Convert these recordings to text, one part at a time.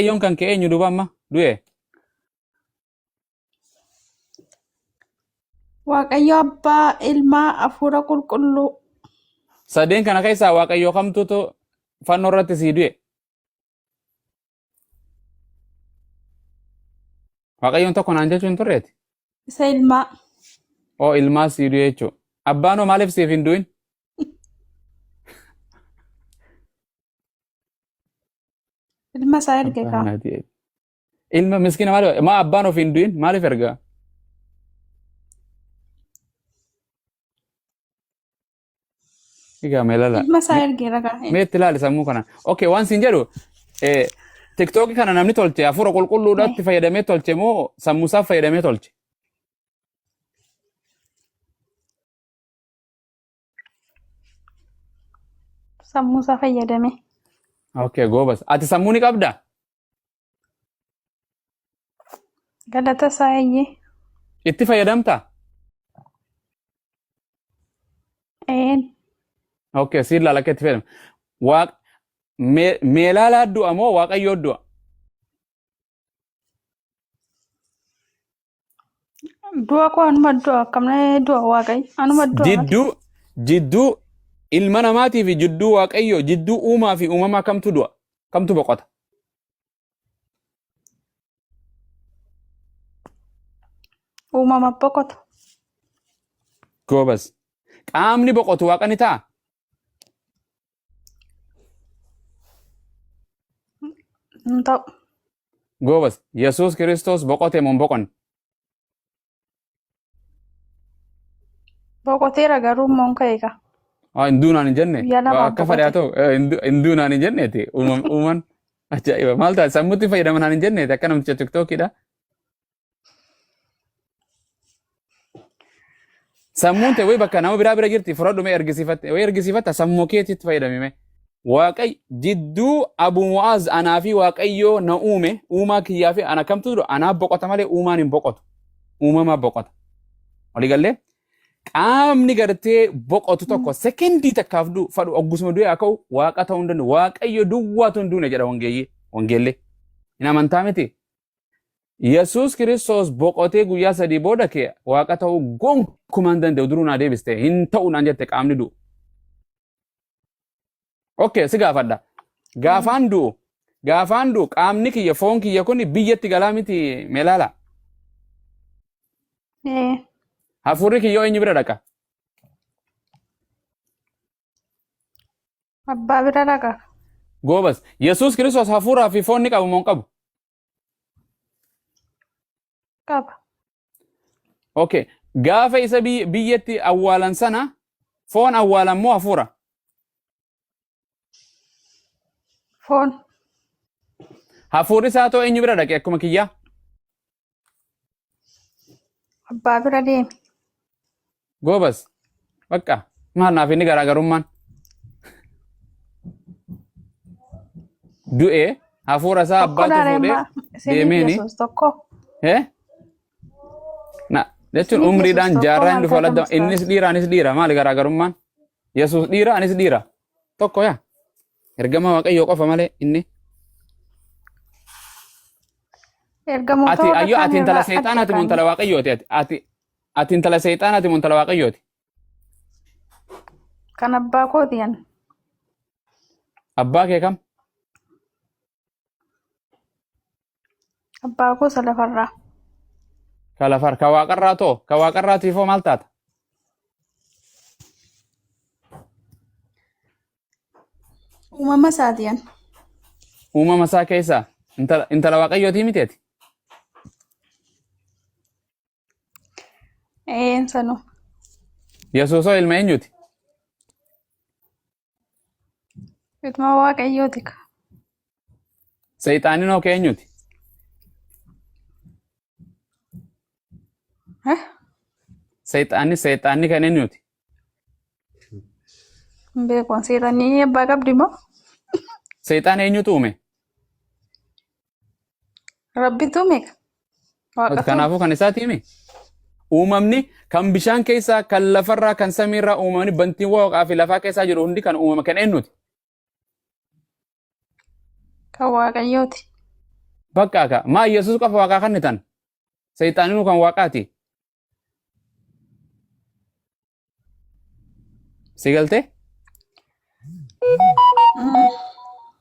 Waaqayyoon kan ka'e eenyu duuba amma du'e? Waaqayyo Abbaa, Ilmaa, Hafuura Qulqulluu. Sadeen kana keessaa Waaqayyoo kamtutu fannoo irratti sii du'e? Waaqayyoon tokko naan jechuun turreeti? Isa Ilmaa. Oo ilmaa sii du'e jechuudha. Abbaanoo maaliif siif hin du'in? Ilma isaa erge kaa. Ilma miskiina maaliif? Maa abbaan of hin du'in maaliif ergaa? Egaa meelala. Ilma isaa ergeera kaa. Meetti ilaali sammuu kana. Okay, waan siin jedhu TikTok kana namni tolche hafuura qulqulluudhaatti fayyadamee tolche moo sammuusaaf fayyadamee tolche? Sammuusaa fayyadame. Okay, goobas. Ati sammuu ni qabdaa? Galata isaa eeyyee. Itti fayyadamtaa? Okay, siin laala akka itti fayyadamu. Meelaalaa du'a moo Waaqayyoo du'a? Du'a koo anuma du'a akkamna du'a Waaqayyo anuma du'a. Jidduu ilma namaatii fi jidduu Waaqayyoo jidduu uumaa fi uumamaa kamtu du'a? Kamtu boqota? Uumama boqotu. Goobas. Qaamni boqotu Waaqa ni ta'a? Hin ta'u. Goobas. Yesuus Kiristoos boqote moo hin boqonne? Boqoteera garuu immoo ka'e kaa. Hinduunaan hin jenne? Biyya lama Akka fadhaa ta'u hinduunaan hin jenneeti uuman. Ajaa'iba maal ta'a sammuutti fayyadamanaan hin jenneeti akka namticha TikTokidha. Sammuun ta'e bakka nama biraa bira jirti fudhadhu mee ergisiifatta sammuu keetiitti fayyadamime. Waaqayyo jidduu Abu Mu'aaz anaa fi Waaqayyoo na uume uumaa kiyyaa fi ana kamtu dura anaaf boqota malee uumaan hin boqotu. Uumamaaf boqota. Waliigallee qaamni gartee boqotu tokko sekendii takkaaf fadhu oggusuma du'e akka Waaqa ta'uu hin danda'u. Waaqayyo duwwaatu hin duune jedha wangeellee. Hin amantaa miti. Yesuus Kiristoos boqotee guyyaa 3 booda kee Waaqa ta'uu gonkumaa hin danda'u duruu naa deebiste hin ta'u naan jette qaamni du'u. Okay, si gaafadha. Gaafaan du'u qaamni kiyya foon kiyya kun biyyatti galaa miti meelaala. Hafuurri kiyyoo eenyu bira dhaqa? Abbaa bira dhaqa. Goobas. Yesuus Kiristoos hafuuraa fi foon ni qabu moo hin qabu? Qaba. Okay. Gaafa isa biyyatti awwaalan sana foon awwaalan moo hafuura? Foon. Hafuurri isaa ta'u eenyu bira dhaqe akkuma kiyyaa? Abbaa bira deeme. Goobas. Bakka maal naaf inni garaagarummaan? Du'ee hafuura isaa abbaatu fuudhee deemeeni. Jechuun umriidhaan jaarraa hin dhufu aladda innis dhiira anis dhiira maali garaagarummaan? Yesuus dhiira anis dhiira tokko yaa ergama Waaqayyoo qofa malee inni. Ati intala seexaanaati moo intala Waaqayyooti? Ati intala seexaanaati moo intala Waaqayyooti? Kan abbaa kooti ani. Abbaa kee kam? Abbaa koo isa lafarraa. Ka waaqarraa too ka waaqarraatiif hoo maal taata? Uumama isaati ani. Uumama isaa keessaa intala Waaqayyootii miteeti? Sanuu. Yesuusoo ilma eenyuti? Ilma Waaqayyooti ka. Seexaanin hoo ka eenyuti? Seexaanni kan eenyuti? Beekuun seexanni abbaa qabdi moo? Seexaan eenyutu uume? Rabbitu uume. Kanaafuu kan isaati himi? Uumamni kan bishaan keessaa kan lafarraa kan samiirraa uumamni bantiin waaqaa fi lafaa keessaa jiru hundi kan uumame kan eenyuti? Kan Waaqayyooti. Bakka ka maa Yesuus qofa waaqaa kannitan. Sayxaaninu kan waaqaati. Si galte?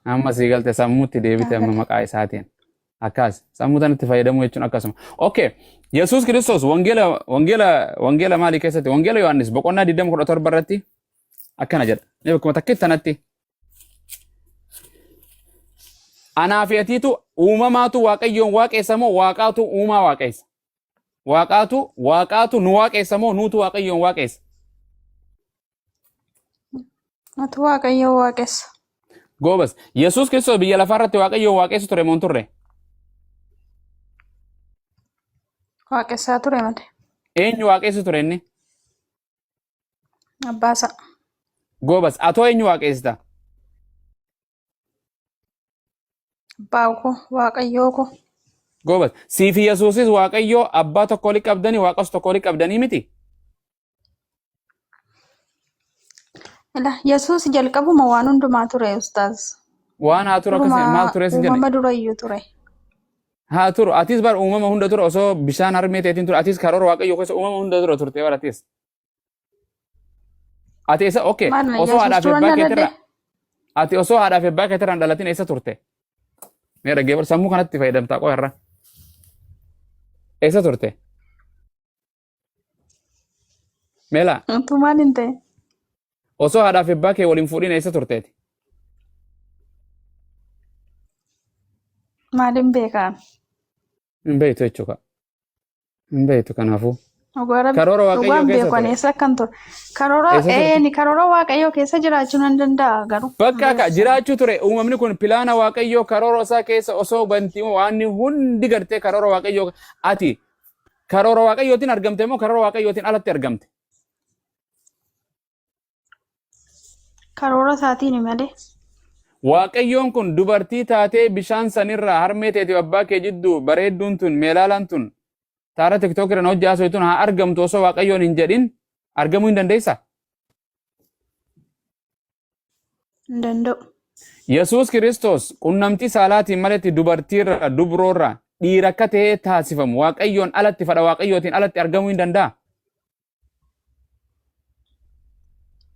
Amma si galte sammuutti deebite amma maqaa isaatiin. Akkas sammuutan itti fayyadamuu jechuun akkasuma. Okay. Yesuus Kiristoos wangeela maalii keessatti? Wangeela Yohaannis boqonnaa 20:17 irratti akkana jedha. Mee bakkuma takkitti tanatti. Anaa fi atiitu uumamaatu waaqayyoon waaqessa moo waaqaatu uumaa waaqessa? Waaqaatu nu waaqessa moo nuutu waaqayyoon waaqessa? Ati waaqayyo waaqessa. Goobas. Yesuus Kiristoos biyya lafaa irratti waaqayyoon waaqessu ture moo hin turre? Waaqessaa ture malee. Eenyu waaqessu ture inni? Abbaasaa. Goobas. Atoo eenyu waaqessita? Abbaa koo waaqayyoo koo. Goobas. Sii fi Yesuusis waaqayyoo abbaa tokko walitti qabdanii waaqas tokko walitti qabdanii miti? Ila Yesuus jalqabuma waan hundumaa ture ustaas. Waan haa turu akkasii maal ture sin jedhe? Uumama durayyuu ture. Haa turu atis bar uumama hunda ture osoo bishaan harmee teetiin ture atis karoora waaqayyoo keessa uumama hunda dura turte bar atis. Ati eessa okay osoo haadhaaf ebbaa keetirra ati osoo haadhaaf ebbaa keetirra hin dhalatin eessa turte? Mee dhaggeeffadhu sammuu kanatti fayyadamtaa qoo irra. Eessa turte? Meela. Tu maal hin ta'e? Osoo haadhaaf ebbaa kee waliin fuudhin eessa turteeti? Maaliin beekaan? Hin beektu jechuudha. Hin beektu kanaafuu. Karoora waaqayyoo keessa ture. Eessa kan ture? Karoora waaqayyoo keessa jiraachuu nan danda'a garuu. Bakka akka jiraachuu ture uumamni kun pilaana waaqayyoo karoora isaa keessa osoo bantii waan hundi gartee karoora waaqayyoo ati karoora waaqayyootiin argamte moo karoora waaqayyootiin alatti argamte? Karoora isaatiin malee. Waaqayyoon kun dubartii taatee bishaan sanirraa harmee teetiif abbaa kee jidduu bareedduun tun meelaalaan tun taara tiktook irra hojjaa soituun haa argamtu osoo waaqayyoon hin jedhin argamuu hin dandeessaa? Hin danda'u. Yesuus Kiristoos qunnamtii saalaatiin maletti dubartiirra dubroorra dhiira akka ta'ee taasifamu waaqayyoon alatti fedha waaqayyootiin alatti argamuu hin danda'a?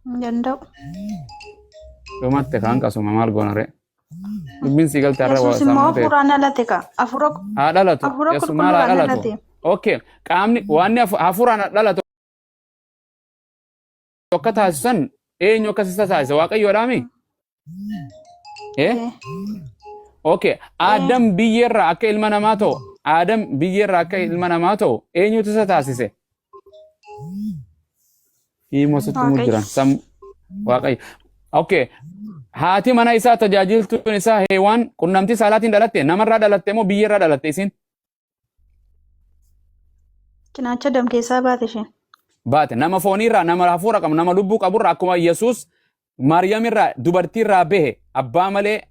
Hin danda'u. Dhumatte kaan qasuma maal goonare? Dubbiin sii galte har'a Yesuus immoo hafuuraan dhalate ka. Haa dhalatu. Yesuus maal haa dhalatu? Okay. Qaamni waan hafuuraan dhalatu akka taasisan eenyu akkasista taasisa waaqayyoodhaami? Okay. Aadam biyyeerraa akka ilma namaa ta'u Aadam biyyeerraa akka ilma namaa ta'u eenyutu isa taasise? Himoo sitti jiran waaqayyo. Okay. Haati mana isaa tajaajiltuun isaa Heewaan qunnamtii saalaatiin dhalatte namarraa dhalatte moo biyyeerraa dhalatte isin? Cinaacha dam keessaa baate isheen. Baate nama fooniirraa nama hafuura qabu nama lubbuu qaburraa akkuma Yesuus Maariyamirraa dubartiirraa bahe abbaa malee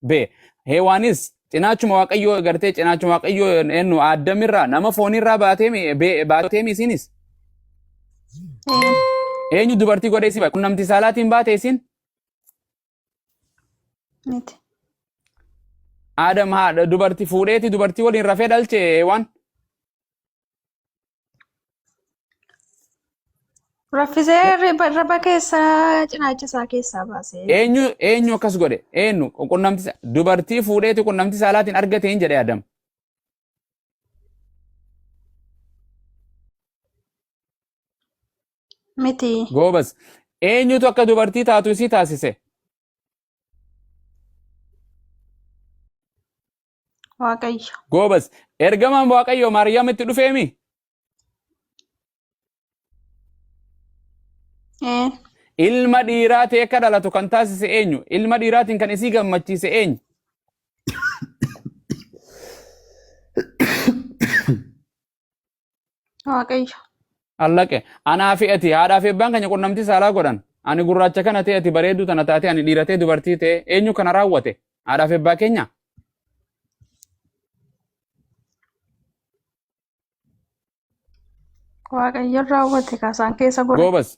bahe. Heewaanis cinaachuma waaqayyoo gartee cinaachuma waaqayyoo eenyu Aadamirraa nama fooniirraa baateemi isinis? Eenyu dubartii godhee si baate? Qunnamtii saalaatiin baate isin? Miti. Aadam haadha dubartii fuudheeti dubartii waliin rafee dhalche Heewaan? Raffisee raba keessaa cinaacha isaa keessaa baase. Eenyu akkas godhe? Eenyu qunnamtii dubartii fuudheeti qunnamtii saalaatiin argate hin jedhe Aadam? Miti. Goobas. Eenyutu akka dubartii taatu isii taasise? Waaqayyo. Goobas. Ergamaan waaqayyo Maariyaamitti dhufeemi? Ilma dhiiraa ta'e akka dhalatu kan taasise eenyu? Ilma dhiiraatiin kan isii gammachiise eenyu? Waaqayyo. Allaqe. Anaa fi ati haadhaa fi abbaan keenya qunnamtii saalaa godhan. Ani gurraacha kana ta'e ati bareedduu tana taate ani dhiiratee dubartii ta'e eenyu kana raawwate? Haadhaa fi abbaa keenya? Waaqayyo raawwate kaasaan keessa godhe. Goobas.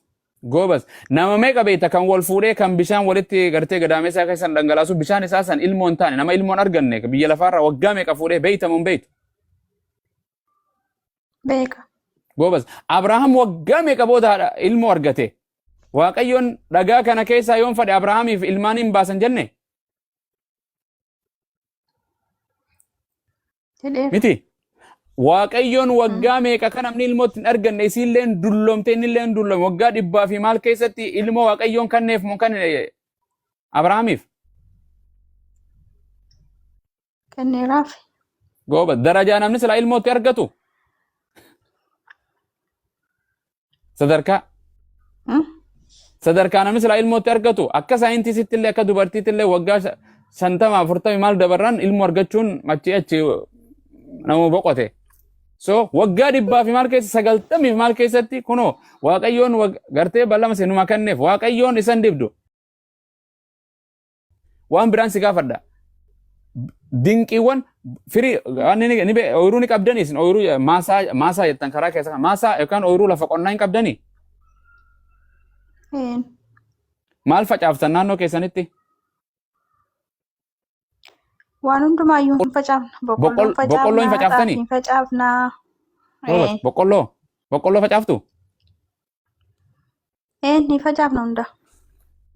Gobas. Nama meeqa beekta kan wal fuudhee kan bishaan walitti gartee gadaameessaa keessan dhangalaasu bishaan isaa san ilmoon taane nama ilmoon arganne biyya lafaarra waggaa meeqa fuudhee beeytamuun beeytu. Beeka. Gobas. Abrahaam waggaa meeqa booda ilmoo argate. Waaqayyoon dhagaa kana keessaa yoon fadhe Abrahaamiif ilmaan hin baasan jenne. Miti. Waaqayyoon waggaa meeqa kan namni ilmootti hin arganne isiilleen dulloomte innilleen dulloome waggaa 100 fi maal keessatti ilmoo waaqayyoon kanneef moo kan Abrahaamiif. Kenneeraaf. Gobas. Darajaa namni sila ilmootti argatu. Sadarkaa namni sila ilmootti argatu akka saayintiisitti illee akka dubartiitti illee waggaa 50-40 maal dabarran ilmoo argachuun achi nama boqote. So waggaa 100 fi maal keessa 90 fi maal keessatti kunoo waaqayyoon gartee bal'ama seenuma kanneef waaqayyoon isan dibdu. Waan biraan si gaafadha. Dinqiiwwan firii ooyiruu ni qabdanii isin ooyiruu maasaa jettan karaa keessa maasaa yookaan ooyiruu lafa qonnaa hin qabdanii. Maal facaaftan naannoo keessanitti? Waan hundumaayyuu hin facaafna. Boqqolloo hin facaaftanii? Hin facaafna. Boqqolloo facaaftu? Ni facaafna hunda.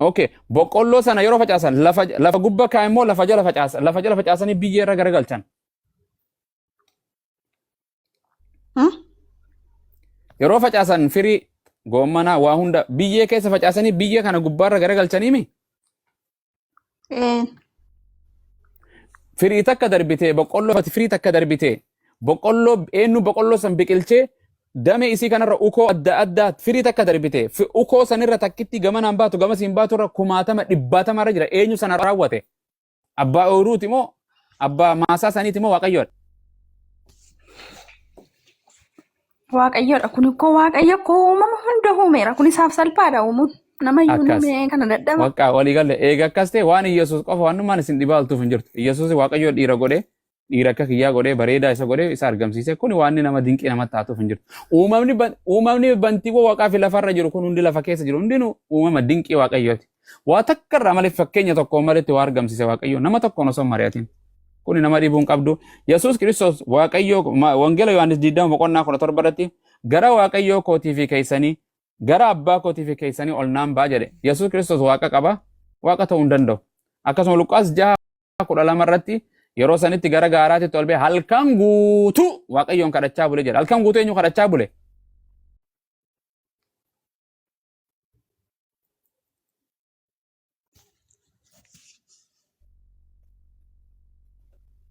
Okay, boqqolloo sana yeroo facaasan lafa gubbaa kaa immoo lafa jala facaasan. Lafa jala facaasanii biyyee irra garagalchan. Yeroo facaasan firii goommanaa waa hunda biyyee keessa facaasanii biyyee kana gubbaarra garagalchaniimi? Firii takka darbitee boqqolloo firii takka darbitee boqqolloo eenyu boqqolloo san biqilchee dame isii kanarra ukoo adda addaa firii takka darbitee ukoo sanirra takkitti gamanaan baatu gama siin baatu irra 1,000 irra jira eenyu sana raawwate abbaa ooyiruuti moo abbaa maasaa saniiti moo waaqayyoodha? Waaqayyoodha kun koo waaqayyo koo uumama hunda uumeera kun isaaf salphaadha uumuun nama iyyuu namni kana dadhaba. Wakka walii galle eega akkas ta'e waan Iyyasuus qofa waanummaan isin dhibaaltuuf hin jirtu. Iyyasuus waaqayyo dhiira godhee dhiira akka kiyyaa godhee bareedaa isa godhee isa argamsiise kun waan nama dinqii namatti taatuuf hin jirtu. Uumamni bantiiwwan waaqaa fi lafarra jiru kun hundi lafa keessa jiru hundinuu uumama dinqii waaqayyooti. Waa takka irraa malee fakkeenya tokko maletti waa argamsiise waaqayyo nama tokkoon osoo mari'atiin. Kun nama dhibuun qabdu. Yesuus Kiristoos waaqayyo wangeela Yohaannis 20:17 irratti gara waaqayyoo kootii fi keessanii gara abbaa kootii fi keessanii ol naan baa jedhe. Yesuus Kiristoos waaqa qaba. Waaqa ta'uu hin danda'u. Akkasuma Luqaas 6:12 irratti yeroo sanitti gara gaaraatti ol ba'e halkan guutuu waaqayyoon kadhachaa bule jedha. Halkan guutuu eenyu kadhachaa bule?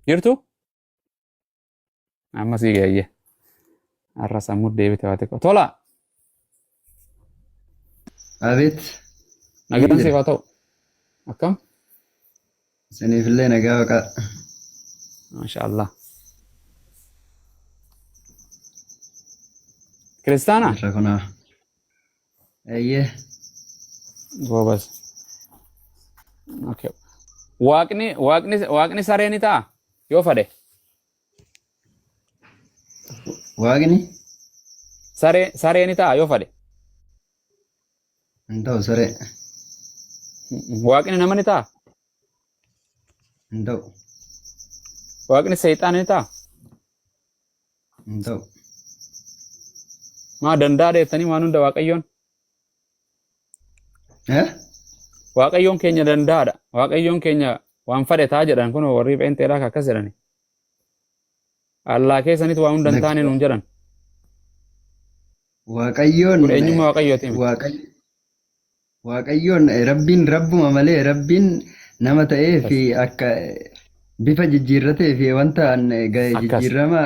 Jirtu? Amma sii gaayye. Har'a sammuu deebite waa xiqqoo. Tola. Abet. Nagaan siif haa ta'u. Akkam? Isiniifillee nagaa waaqaa. Maashaallah. Kiristaana? Irra kunaa. Eeyyee. Goobas. Okay. Waaqni saree ni ta'a yoo fedhe. Waaqni? Saree ni ta'a yoo fedhe. Hin ta'u saree. Waaqni nama ni ta'a. Hin ta'u. Waaqni seexaana ni ta'a. Hin ta'u. Maa danda'a deettanii waan hunda waaqayyoon. Waaqayyoon keenya danda'aadha. Waaqayyoon keenya waan fedhe ta'a jedhan kun warri pheenxeedhaa akkas jedhani. Allah keessanitti waan hunda hin taane nuun jedhan. Waaqayyoon. Kun eenyummaa waaqayyooti. Waaqayyoon rabbiin rabbuma malee rabbiin nama ta'ee fi akka bifa jijjiirratee fi wanta jijjiirama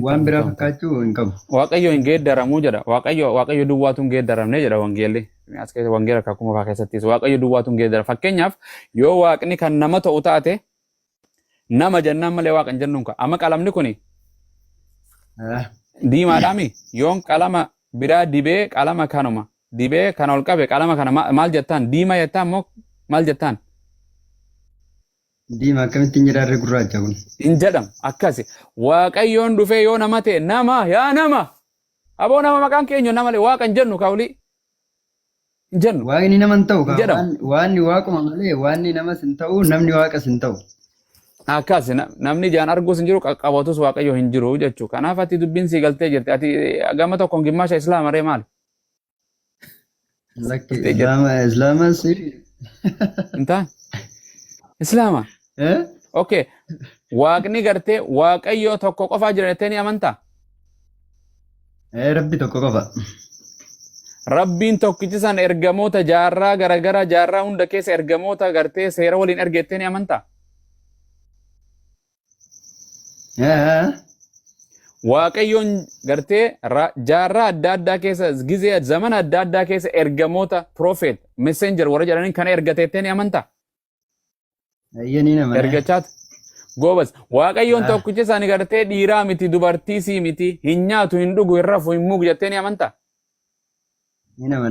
waan biraa fakkaachuu hin qabu. Waaqayyo hin geeddaramuu jedha. Waaqayyo duwwaatu hin geeddaramne jedha wangeelli. As keessa wangeela kakuma fa'aa keessattis waaqayyo duwwaatu hin geeddaram. Fakkeenyaaf yoo waaqni kan nama ta'u taate nama jennaan malee waaqa hin jennuun ka. Amma qalamni kuni diimaadhaami. Yoon qalama biraa dibee qalama kanuma dibee kana ol qabe qalama kana maal jettaan diima jettaan moo maal jettaan? Diima akkamittiin jedhaarre gurraacha kun. Hin jedham akkasi. Waaqayyoon dhufee yoo nama ta'e nama yaa nama. Aboo nama maqaan keenya nama waaqa hin jennu kaawulii. hin jennu. Waaqni nama hin ta'u. Jedhamu. Waanni waaquma malee waanni namas hin ta'u namni waaqas hin ta'u. Akkas namni ijaan arguus hin jiru qaqqabatus waaqayyo hin jiru jechuu. Kanaaf ati dubbiin sii galtee jirti. Ati gama tokkoon gimmaasha islaama ree maali? Lakki islaamas Hin taane? Islaama. Okay. Waaqni gartee waaqayyo tokko qofaa jira jettee ni amantaa? Rabbi tokko qofa. Rabbiin tokkichi san ergamoota jaarraa garagara jaarraa hunda keessa ergamoota gartee seera waliin ergettee ni amantaa? Waaqayyoon gartee jaarraa adda addaa keessa gizee zamana adda addaa keessa ergamoota prophet messenger warra jedhaniin kana ergateettee ni amantaa? Ayyanii nama. Ergachaatu. Goobas waaqayyoon tokkichi san gartee dhiiraa miti dubartii sii miti hin nyaatu hin dhugu hin rafu hin mugu jettee ni amantaa? Ni nama.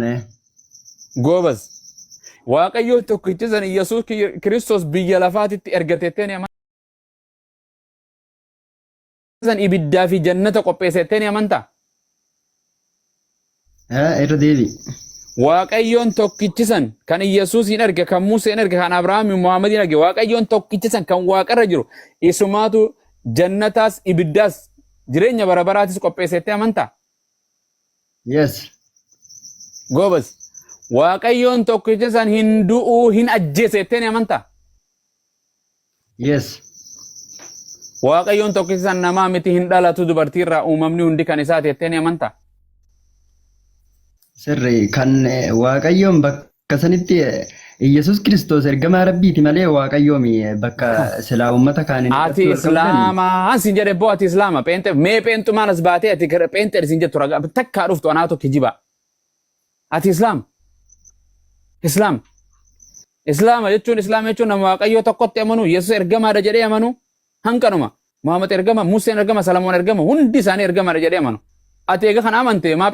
Goobas waaqayyoon tokkichi san Yesuus Kiristoos biyya lafaatitti ergateettee ni amantaa? San ibiddaa fi jannata qopheessettee ni amantaa? Irra deebi. Waaqayyoon tokkichi san kan Yesuus hin erge kan Museen erge kan Abrahaam Muhammadin erge waaqayyoon tokkichi san kan waaqarra jiru isumaatu jannataas ibiddaas jireenya bara baraatis qopheessettee amantaa? Yes. Goobas waaqayyoon tokkichi san hin du'uu hin ajjeesettee ni amantaa? Yes. Waaqayyoon tokkichi san namaa miti hin dhalatu dubartiirraa uumamni hundi kan isaati jettee ni amantaa? Sirri kan waaqayyoon bakka sanitti Yesuus Kiristoos ergamaa Rabbiiti malee waaqayyoomi bakka silaa uummata kaaniin. Ati islaamaa sin jedhe boo ati islaama peente mee peentumaan as baatee ati peente sin jettu ragaa takkaa dhuftu anaa tokko kijiba. Ati islaama jechuun nama waaqayyoo tokkotti amanu Yesuus ergamaadha jedhee amanu hanqanuma Muhammad ergama Museen ergama Salamoon ergama hundi isaanii ergamaadha jedhee amanu. Ati eega kan amante maa